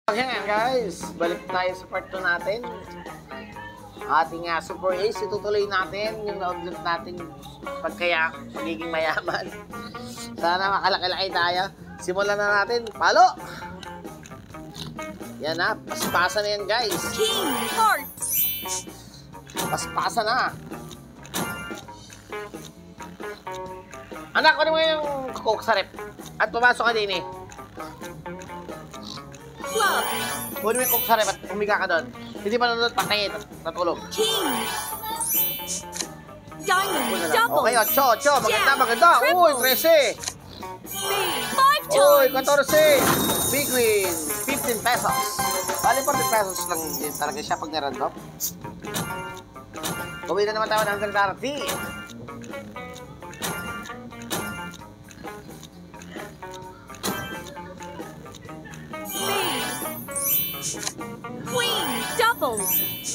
Ayan guys, balik tayo sa part 2 natin. Ating Super Ace, itutuloy natin yung na-upload natin pagiging mayaman. Sana makalaki-laki tayo. Simulan na natin. Palo! Yan na, paspasa na yan guys. King Hearts! Paspasa na. Anak, ano mo yung coke sa rep? At pumasok ka din eh. Club! Kunin mo yung coke sa rep at umiga ka doon. Hindi pa nanonood, patayin. Natulog. King! Diamond Double! Okay, 8. Maganda, Jack, maganda. triple. Uy, 13. Spade! 5 Uy, times! 14. Big win. 15 pesos. Bali 40 pesos lang din talaga siya pag narandom. Gawin na naman tayo ng 130. Queen, double,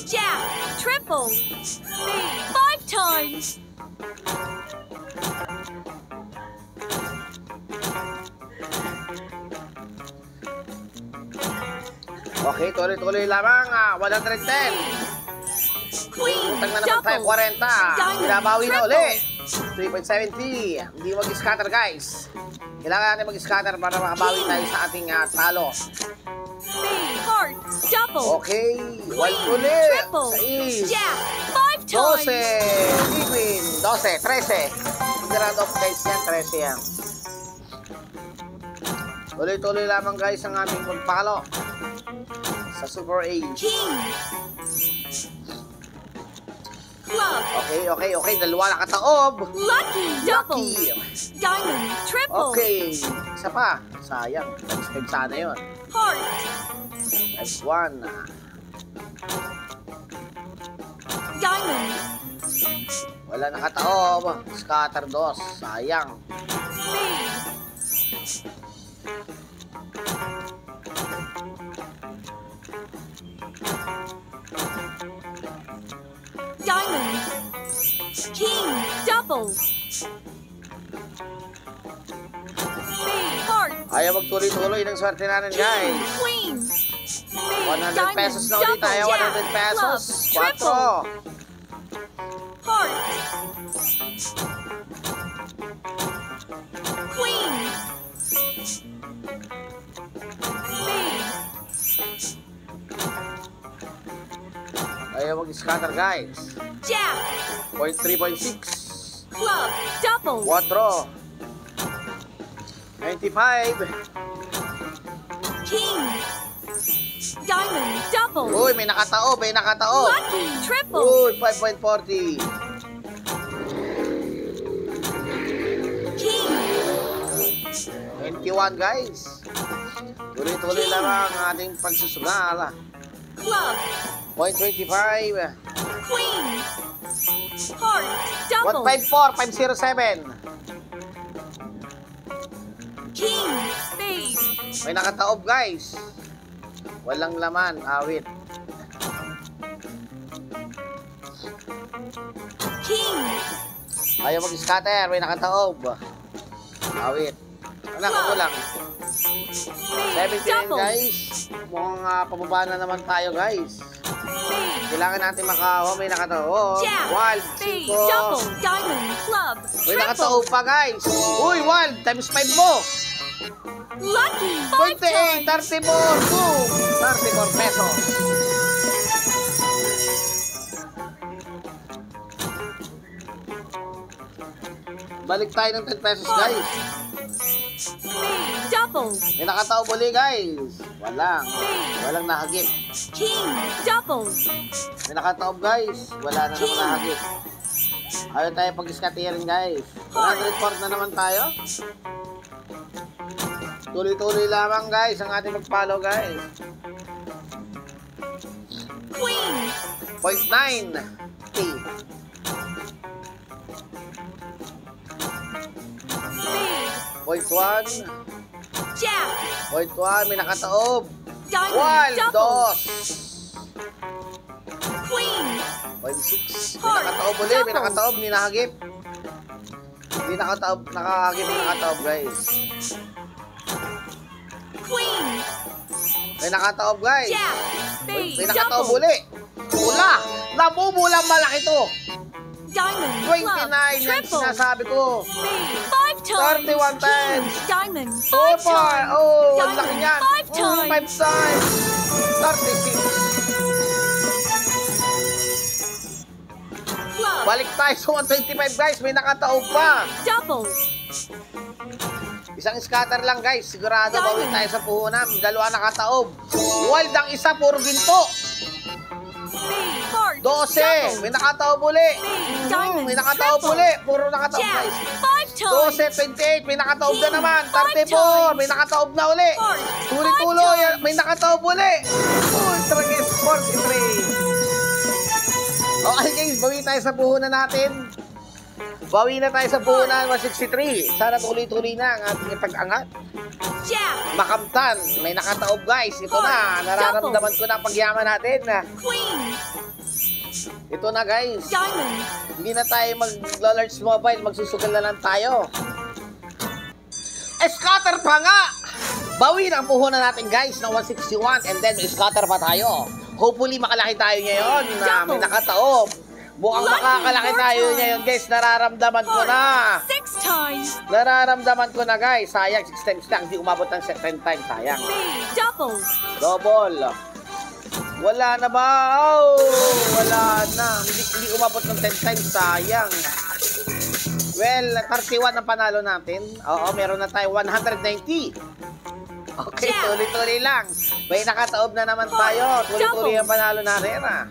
jack, triple, spade, 5 times. Okay, tuloy-tuloy lamang. 110. Queen, Utang na naman tayo double, 40. diamond, Binabawi na triple. uli. 3.70. Hindi mag-scatter guys. Kailangan natin mag-scatter para makabawi tayo sa ating talo. Spade, heart, double, Okay, 1 queen, ulit. triple, 6. jack, 5 12, times. big win, 12, 13. Grad of guys yan, 13 yan. Tuloy-tuloy lamang guys ang aming pagpalo sa Super Age. King, club, Okay, dalawa na kataob. lucky, double, Lucky. diamond, triple, Okay, isa pa. Sayang, nag-spend sana yun. heart, That's 1. diamond, Wala na kataob. Scatter 2. Sayang. spade, diamond, king, double, spade, heart, Ayaw magtuloy-tuloy ng swerte natin king, guys. queen, spade, 100 diamond, pesos na ulit tayo. double, 100 pesos. club, triple, 4. heart, queen, spade, Ayaw mag-scatter guys. jack, 3.6. club, double, 4. 95. king, diamond, double, Uy, may nakataob, lucky, triple, Uy, 5.40. king, 21 guys. Tuloy-tuloy lang ang ating pagsusugal. club, 0.25. queen, heart, double, 154, 507. king, spade, May nakataob guys. Walang laman, awit. king, Ayaw mag-scatter, may nakataob. Awit. Anak, ako lang. spade, 79 double, guys. Mukhang pababa na naman tayo guys. spade, Kailangan natin makahawa, may nakataob. jack, Wild, spade, 5. double, diamond, club, May triple, nakataob pa guys. Uy, wild, times 5 mo. lucky, 5 28, times, 34, boom. 34 pesos. Balik tayo ng 10 pesos guys. spade, double, May nakataob uli guys. Walang. spade, Walang nahagip. king, double, May nakataob guys. Wala na naman nahagip. Ayaw tayo pag-scattering guys. 104 na naman tayo. Tuloy-tuloy lamang guys ang ating mag-follow guys. queen, 0.9. Okay. spade, 0.1. jack, 0.1. May nakataob. diamond, Wild. double, 2. queen, 0.6. May nakataob uli. May nakataob. Hindi nahagip. Hindi nakahagip. May nakataob guys. queen, May nakataob, guys. Jack. May Spade. nakataob Double. uli. Pula. Namumulang malaki to. Diamond. 29 Club. yung Triple. sinasabi ko. Spade. 5 times. 31 times. King. Diamond. 5 Super. times. Oh, ang laki Diamond. niyan. 5 times. 5 times. 36. Club. Balik tayo sa 125, guys. May nakataob pa. Double. Isang scatter lang, guys. Sigurado, Diamond. bawin tayo sa puhunan. Dalawa nakataob. Wild ang isa, puro ginto. Spade. Heart. 12. Double. May nakataob uli. Diamond. May nakataob Triple. uli. Puro nakataob, Jack. guys. 5 times. 12, 28. May nakataob na King. naman. 5 34. May nakataob na uli. Heart. Tuloy-tuloy. 5 times. May nakataob uli. Ultra Guys, 43. Okay, guys. Bawi tayo sa puhunan natin. Bawi na tayo sa puhunan. 163. Sana tuloy-tuloy na ang ating pag-angat. Jack. Makamtan. May nakataob, guys. Ito na. Nararamdaman ko na ang pagyaman natin. Queen. Ito na, guys. Diamond. Hindi na tayo mag-large mobile. Magsusugal na lang tayo. Scatter pa nga! Bawi na ang puhunan natin, guys, ng 161. And then, may scatter pa tayo. Hopefully, makalaki tayo ngayon na may nakataob. Mukhang Lucky, makakalaki more tayo time. ngayon, guys. Nararamdaman ko na. 6 times. Nararamdaman ko na, guys. Sayang, 6 times lang. Hindi umabot ng 10 times. Sayang. Spade. Double. Double. Wala na ba? Oh, wala na. Hindi umabot ng 10 times. Sayang. Well, 31 ang panalo natin. Oo, meron na tayo 190. Okay, Yeah. tuloy-tuloy lang. May nakataob na naman tayo. Tuloy-tuloy ang panalo natin, ah.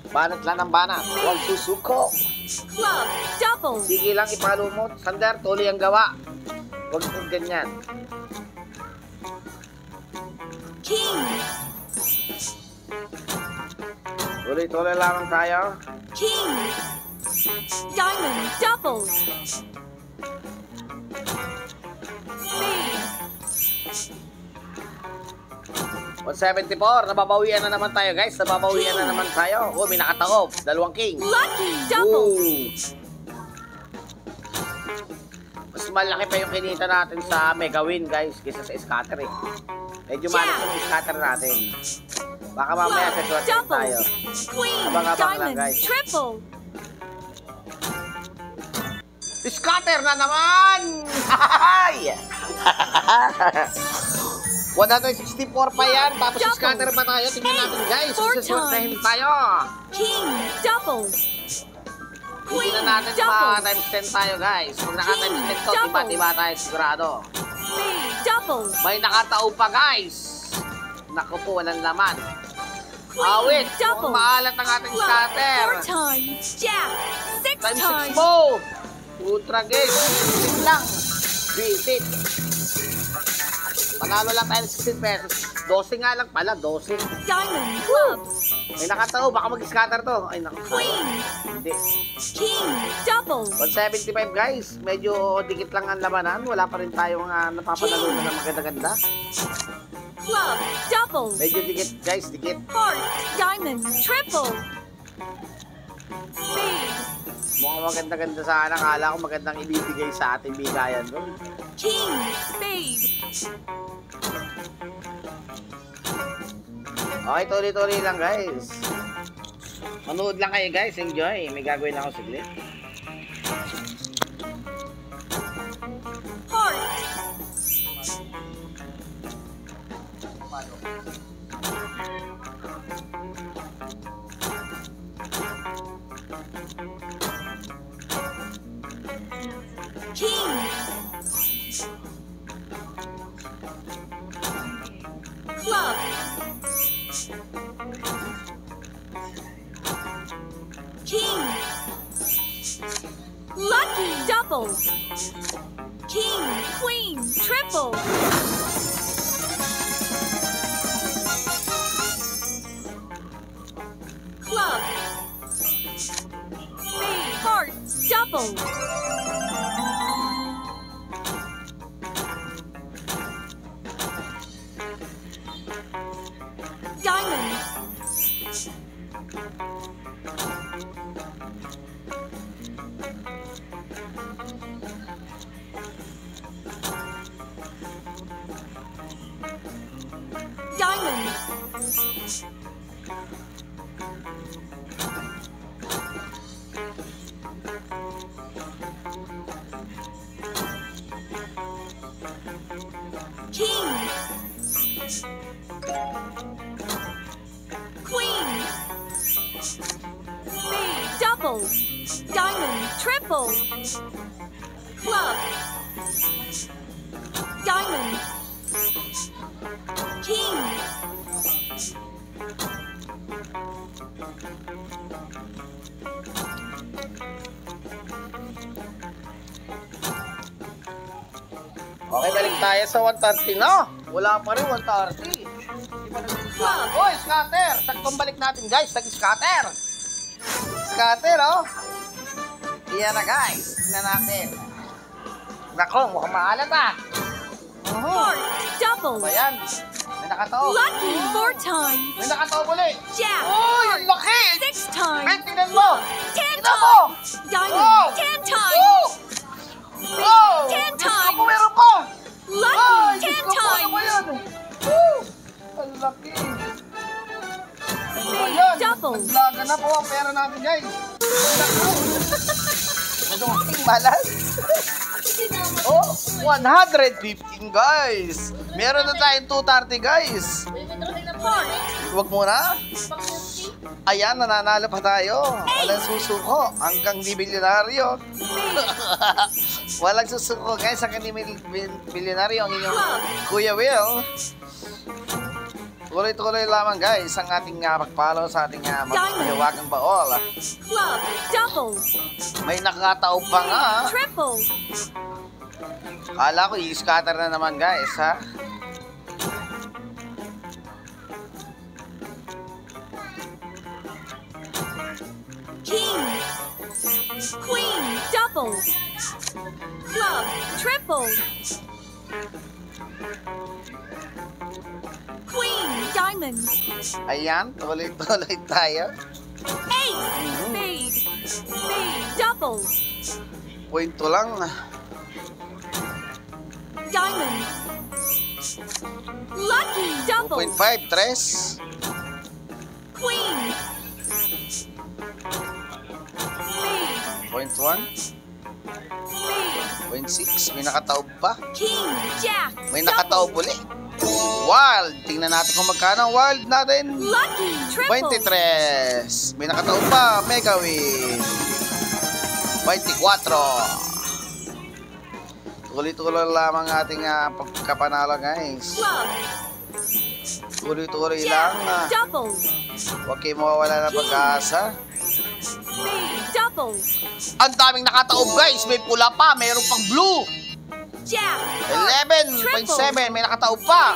Banat lang ng banat. Huwag susuko. Club. Double. Sige lang, ipalo mo. Sander, tuloy ang gawa. Huwag kong ganyan. King. Tuloy-tuloy lamang tayo. King. Diamond. Double. Spade. 174. Nababawian na naman tayo, guys. Nababawian na naman tayo. Oh, may nakataob. Dalawang king. Lucky. Double. Ooh. Mas malaki pa yung kinita natin sa Mega Win, guys, kaysa sa scatter, eh. Medyo malas yung scatter natin. Baka mamaya sa short Double. tayo. Queen. Abang-abang lang, Diamond. guys. Triple. Scatter na naman! Hay! 164 pa yan, tapos Double. scatter pa tayo. Tingnan natin, guys. Four Suswertehin times. tayo. King. Double. Hindi na natin Double. ma-times 10 tayo, guys. Pag naka-times 10 to, Double. tiba-tiba tayo sigurado. Spade. Double. May nakatao pa, guys. Naku po, walang laman. Queen. Awit, Double. maalat ang ating Club. scatter. 4 times. Jack. 6 Times 6 times. mo. Ultra guys. Visit lang. Visit. Panalo lang tayo ng 16 pesos. 12 nga lang pala, 12. Diamond. Club. May nakatao, baka mag-scatter to. Ay, naku. Queen. Hindi. King. Double. 175 guys. Medyo dikit lang ang labanan. Wala pa rin tayong napapanalo na maganda-ganda. Club. Double. Medyo dikit guys, dikit. Heart. Diamond. Triple. Spade. Mukhang maganda-ganda sana. Kala ko magandang ibibigay sa ating bigayan doon. King. Spade. Okay, tuloy-tuloy lang guys. Manood lang kayo guys. Enjoy. May gagawin ako saglit. Heart. King. Club. King. Lucky double. King, queen, triple. Club. Spade, hearts, double. Diamond. Diamond. King. Queen. Spade. Double. Diamond. Triple. Club. Diamond. King. Okay, balik tayo sa 130 na. Wala pa rin 130. Oy, scatter! Saktong balik natin, guys. Scatter! Scatter, oh. Iyan na, guys. Tignan natin. Nako, mukhang maalat, ah. Heart. Double. Ba yan? May nakataob. Lucky 4 times. May nakataob ulit. Jack. Uy, ang laki! 6 times. Ben, tignan mo! 10 Tignan mo! times. Diamond. Wow! 10 times. Wow! 10 Diyos ko times. po, meron pa! Lucky 10 Diyos ko po, ano times. ba yan? Woo! Ang laki! Ano ba yan? Double. Naglaga na po ang pera natin, guys. Ito aking malas. Oh, 115, guys. Meron na tayong 230, guys. Heart. Huwag muna. Ayan, nananalo pa tayo. Walang susuko hanggang di milyonaryo. Walang susuko, guys, hanggang di milyonaryo ang inyong Kuya Will. Tuloy-tuloy lamang, guys, ang ating pag-follow sa ating magpahiwagang baol. Club. Double. May nakataob pa nga. Triple. Kala ko i-scatter na naman, guys, ha? King. Queen. Double. Club. Triple. Queen. Diamond. Ayan, tuloy-tuloy tayo. Ace. Spade. Spade. Double. Point lang. Diamond. Lucky. Double. 2.5, 3. Queen. Spade. 0.1, Spade. 0.6. May nakataob pa. King. Jack. May nakataob Double. ulit. Wild. Tingnan natin kung magkano ang wild natin. Lucky. Triple. 23. May nakataob pa. Mega win. 24. Tuloy-tuloy lamang ating pagkapanalo, guys. Club. Tuloy-tuloy lang. Jack. Double. Huwag kayo mawawala ng pag-asa. Spade. Double. Ang daming nakataob, guys. May pula pa. Mayroon pang blue. Jack. 11.7. May nakataob pa.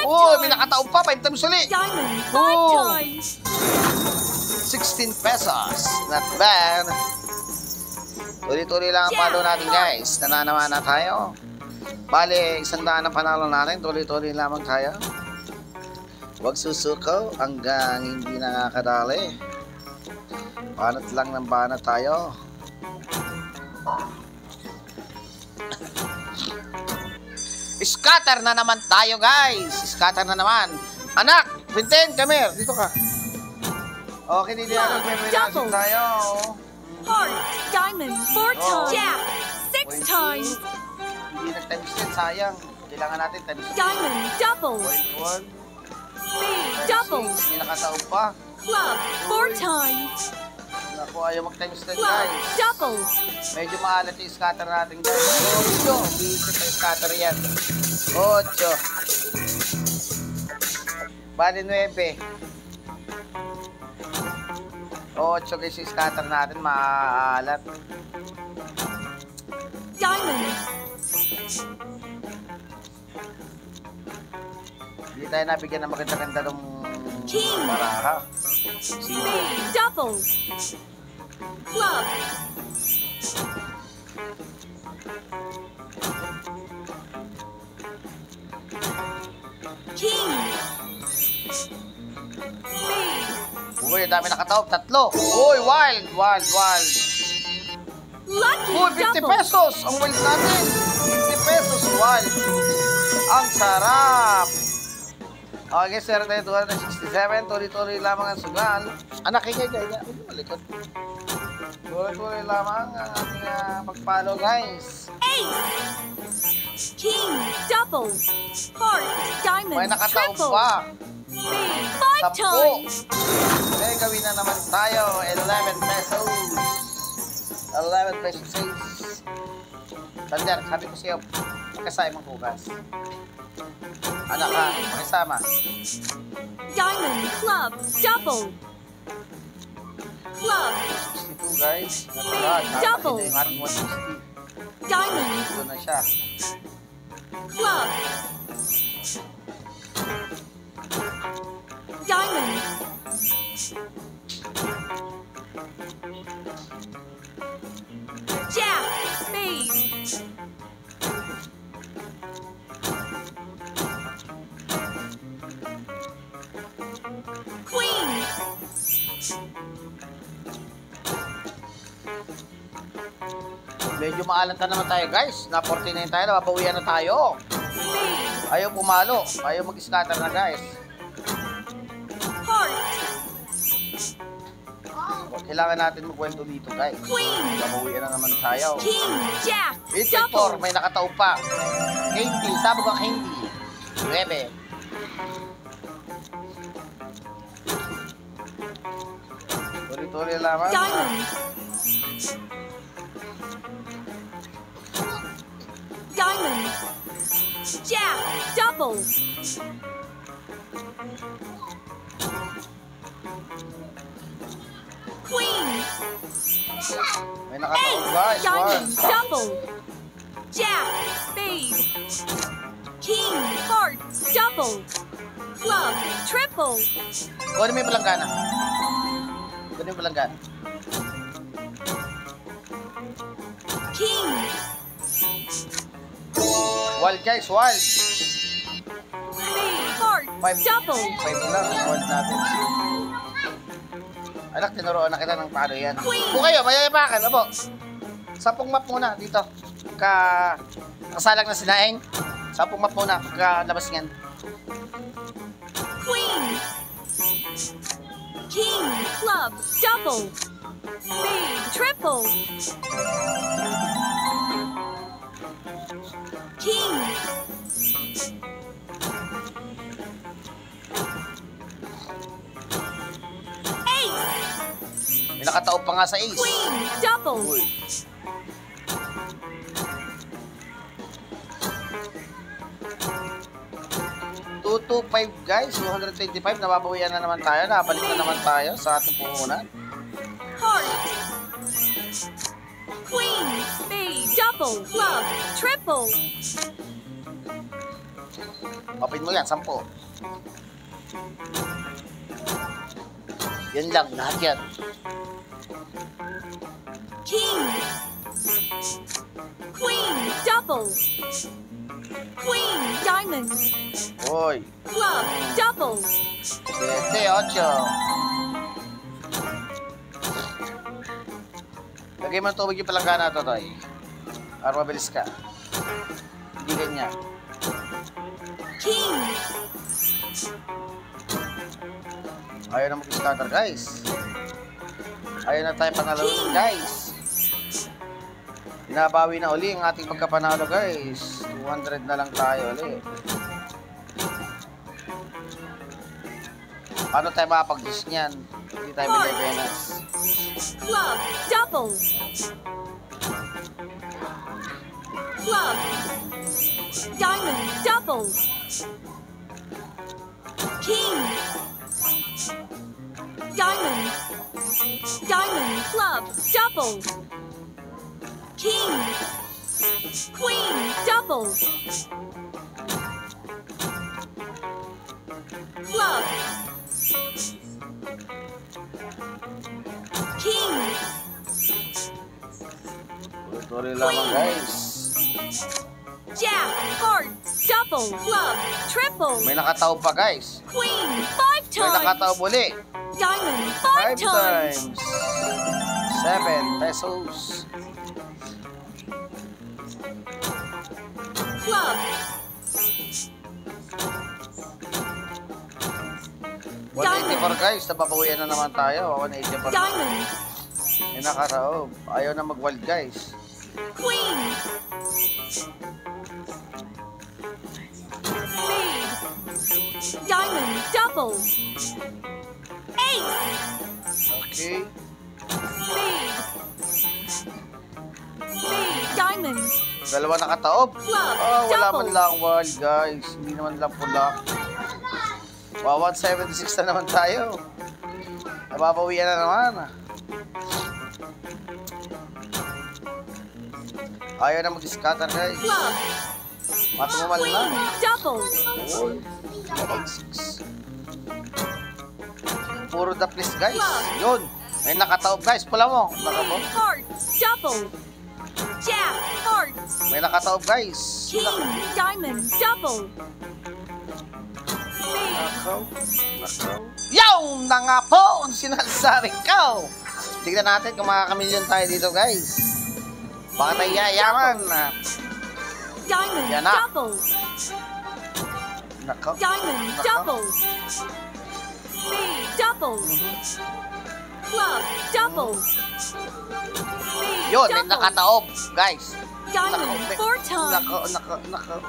Oh, may nakataob pa. 5 times ulit. Diamond. 5 Oh. times. 16 pesos. Not bad. Tuloy-tuloy lang ang palo natin, guys. Nananawa na tayo. Bale, 100 ang panalo natin. Tuloy-tuloy lamang tayo. Huwag susuko hanggang hindi nakakadali. Banat lang ng banat tayo. Scatter na naman tayo, guys. Scatter na naman. Anak, Binten, come here. Dito ka. Okay, hindi na Double. tayo. Heart. Diamond. 4 Oh. times. Jack. 6 times. Hindi nag-times 10, sayang. Kailangan natin times 10. Diamond. Double. 0.1. Spade. Double. May nakataob pa. Club. 4 times. Naku, ayaw mag-times 10, Club. guys. Double. Medyo maalat yung scatter natin, guys. 8. Bisit na yung scatter yan. 8. Bali 9. 8 guys yung scatter natin, maalat. Diamond. Hindi tayo nabigyan ng maganda-ganda ng King. baraha. Spade. Double. Club. King. Spade. Uy, ang dami nakataob. 3. Uy, wild, wild, wild. Lucky. Uy, 50 Double. pesos ang wild natin. 50 pesos, wild. Ang sarap. Okay, sir, tayo 267. Tuloy-tuloy lamang ang sugal. Anak, kaya gaya. Huwag mo malikot. Tuloy-tuloy lamang ang ating pagpalo, guys. Ace. King. Double. Heart. Diamond. May nakataob Triple. pa. Spade. 5 10. times. Okay, gawin na naman tayo. 11 pesos. 11 pesos 6. Sander, sabi ko sa'yo, kasaya mong bukas. Anak ka, makisama. Diamond. Club. Double. Club. 62 guys. Spade, double. Yung ating 160. Diamond. Ito na siya. Club. Diamond. Jack. Spade. Queen. Medyo maalanta naman tayo guys. Na 49 tayo, nababawian na tayo. Spade. Ayaw pumalo. Ayaw mag-scatter na guys. Heart. Kailangan natin magkwento dito guys. Queen. Nababawian na naman tayo. King. Jack. 8.4, Double. may nakataob pa. Candy, sabog ang candy. 9. Tuloy-tuloy lamang. Diamond. Diamond. Jack. Double. Queen. May nakataob guys. Diamond. 1. Double. Jack. Spade. King. Heart. Double. Club. Triple. Kunin mo yung palanggana. Kunin mo yung palanggana. King. Wild guys, wild. Spade. Heart. 5. Double. 5 lang, wild natin. Anak, tinuruan na kita ng paano yan. Queen. Kung kayo, mayayapakan, abo. 10 map muna dito. Kasalang na sinaing. 10 map muna, pagkalabas niyan. Queen. King. Club. Double. Spade. Triple. King. Ace. May nakataob pa nga sa ace. Queen. Double. Uy. Two, 5 guys, 225, nababawian na naman tayo, nabalik na naman tayo sa ating puhunan. Heart. Queen. Spade. Double. Club. Triple. Open mo yan, 10. Yan lang, lahat yan. King. Queen. Double. Queen. Diamond. Uy, Club. Double. 7, 8. Lagay mo ng tubig yung palanggana to, Toy. Para mabilis ka. Hindi ganyan. King. Ayaw na mag-scatter, guys. Ayaw na tayo panalunin, guys. Binabawi na uli ang ating pagkapanalo, guys. 200 na lang tayo uli. Paano tayo makapag-dish niyan? Hindi tayo binibenas. Club. Double. Club. Diamond. Double. King. Diamond. Diamond. Club. Double. King. Queen. Double. Club. King. Tuloy lamang, guys. Jack. Heart. Double. Club. Triple. May nakataob pa, guys. Queen. 5 May times. nakataob uli. Diamond. 5 5 times. times. 7 pesos. Club. 184 guys, napapawian na naman tayo. 184. Diamond. May nakaraob. Ayaw na mag-wild guys. Queen. Spade. Diamond. Double. Ace. Okay. Spade. Spade. Diamond. Dalawa nakataob. Club. Oh, wala man Double. lang wild guys. Hindi naman lang pula. Wow, 176 na naman tayo. Napapawian na naman. Ayaw na mag-scatter guys. Club. Matumal Queen. na. Double. Oh, 6. Puro the place guys. Yun. May nakataob guys. Pula mo. Nakabo. Heart. Double. Jack. Heart. May nakataob guys. King. Diamond. Double. Spade. Nakaw. Nakaw. Yaw! Na nga po! Ang sinasabi ko! Tignan natin kung makakamilyon tayo dito guys. Baka tayo yayaman. Diamond. Yan na. Double. Nakaw. Diamond. Nakaw. Double. Spade. Double. Club. Double. Spade. Yun, may Double. nakataob guys. Diamond. Four times. Nakaw.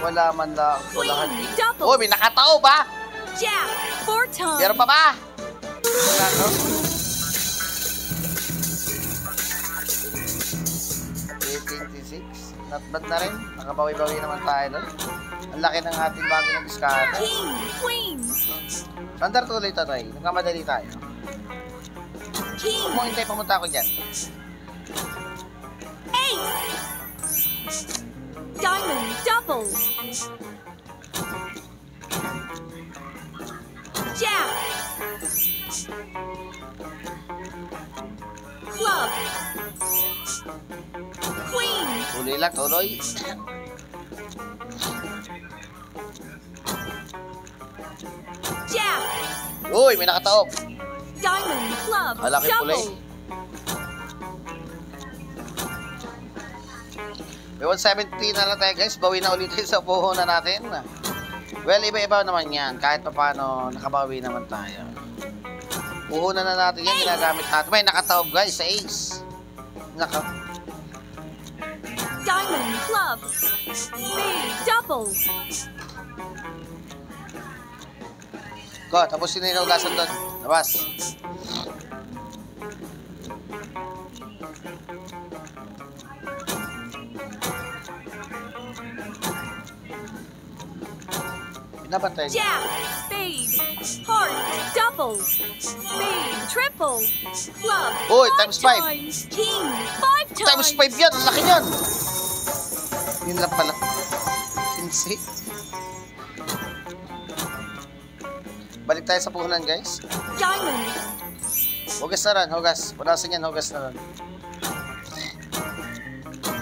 Wala man lang. Wala Queen. Double. Oh, may nakataob ha! Jack. Four times. Meron pa ba? Nakaw. 826. Not bad na rin. Nakabawi-bawi naman tayo doon. Ang laki ng ating bago ng discard. King. Queen. Sandar tuloy ito tayo. Nagkamadali tayo. King. Huwag mo hintay, pumunta ako dyan. Ace. Diamond. Double. Jack. Club. Queen. Tuloy lang, tuloy. Jack. Uy, may nakataob. Diamond. Club. Malaki pula Double. eh. May 170 na lang tayo guys. Bawi na ulit tayo sa puhunan natin. Well, iba-iba naman yan. Kahit pa paano, nakabawi naman tayo. Puhunan na natin yan. Ginagamit natin. May nakataob guys sa ace. Diamond. Club. Spade. Double. Go, tapos yun yung ugasan doon. Labas. Pinabantay niya. Jack. Spade. Heart. Double. Spade. Triple. Club. Uy, times five. times. King. Five times. Times 5 yan. Ang laki yan. Yun lang pala. 15. Balik tayo sa puhunan guys. Diamond. Hugas na rin. Hugas. Punasan yan. Hugas na rin.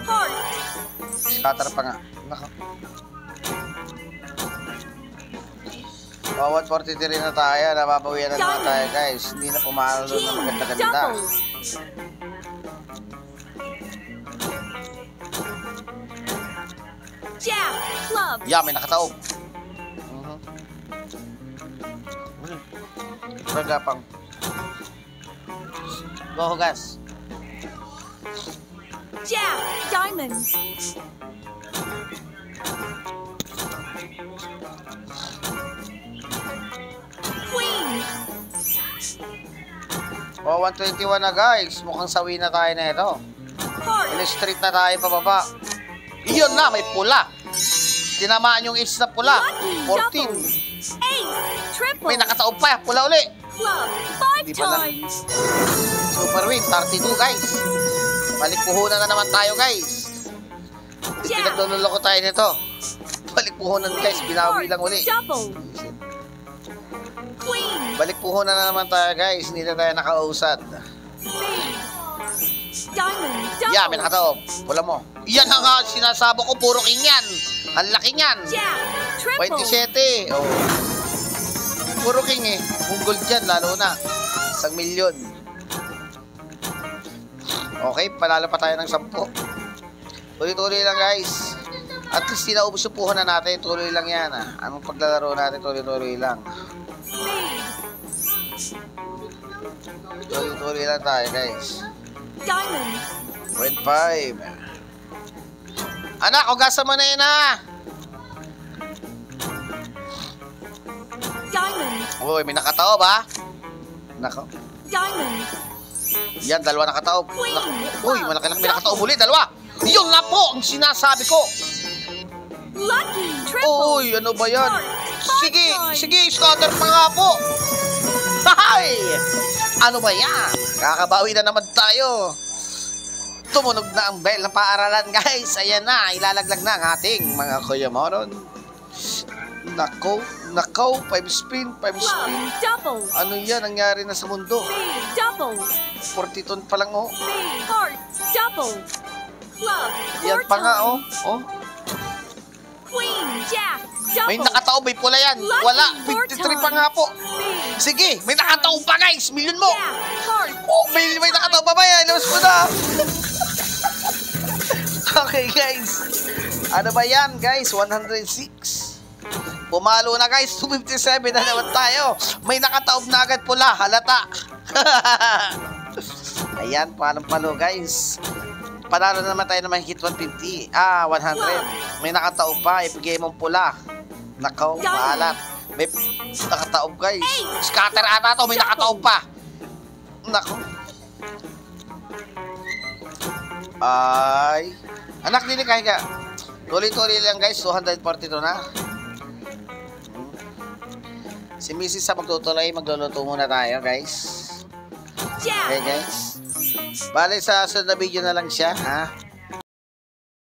Heart. Scatter pa nga. Naka. 143 na tayo. Nababawian na naman tayo guys. Hindi na pumalo doon na maganda-ganda. Double. Jack. Club. Yeah, may nakataob. Ragapang. Go, hugas. Jack. Diamond. Queen. O, 121 na guys. Mukhang sawi na tayo na ito. Heart. Illustrate na tayo pababa. Iyon na, may pula. Tinamaan yung ace na pula. Lucky. 14. Double. Ace. Triple. May nakataob pa. Pula uli. Club. Five Di pala. times. Super win. 32 guys. Balik puhunan na naman tayo guys. Jack. Pinagdulolo ko tayo nito. Balik puhunan guys. Binawi lang uli. Double. Queen. Balik puhunan na naman tayo guys. Hindi na tayo nakausad. Spade. Diamond. Double. Yeah, may nakataob. Pula mo. Yan na nga. Sinasabo ko. Puro king yan. Ang laki niyan. Jack. Triple. 27. Oh. Puro king eh. Kung gold dyan, lalo na. 1 milyon. Okay, panalo pa tayo ng 10. Tuloy-tuloy lang guys. At least tinaubos yung puhunan natin. Tuloy lang yan. Anong paglalaro natin, tuloy-tuloy lang. Spade. Tuloy-tuloy lang tayo, guys. Diamond. 0.5. Anak, hugasan mo na yun, ha? Diamond. Uy, may nakataob, ha? Nako. Diamond. Yan, dalawa nakataob. Uy, malaki-laki may nakataob ulit, dalawa. Yun na po ang sinasabi ko. Lucky. Triple. Uy, ano ba yan? Heart. Sige, Five sige, scatter pa nga po. Hay! Ano ba yan? Kakabawi na naman tayo. Tumunog na ang bell ng paaralan, guys. Ayan na, ilalaglag na ang ating mga kuyamoron. Nako, 5 spin, 5 spin. Club. Double. Ano yan, nangyari na sa mundo? Spade. Double. 40 ton pa lang, oh. Spade. Heart. Double. Club. Yan Four pa nga, oh. times. Oh. Queen. Jack. Double. May nakataob, may pula yan. Lucky, Wala, four 53 pa nga po. Spade. Sige, may nakataob pa, guys. Milyon mo. Jack. Heart. Oh, may nakataob pa ba yan? Ilabas mo na. Okay, guys. Ano ba yan, guys? 106. Pumalo na, guys. 257 na naman tayo. May nakataob na agad pula. Halata. Ayan, palo, guys. Panalo na naman tayo na mahigit 150. 100. May nakataob pa. Ibigay mong pula. Nakaw, maalat. May nakataob, guys. Scatter ata to. May nakataob pa. Nako. Ay. Anak, dili kaya ka. Tuloy-tuloy lang, guys. 242 na. Si Mrs. sa magtutuloy, magluluto muna tayo, guys. Okay, Jack. guys. Bale, sa sunod na video na lang siya, ha?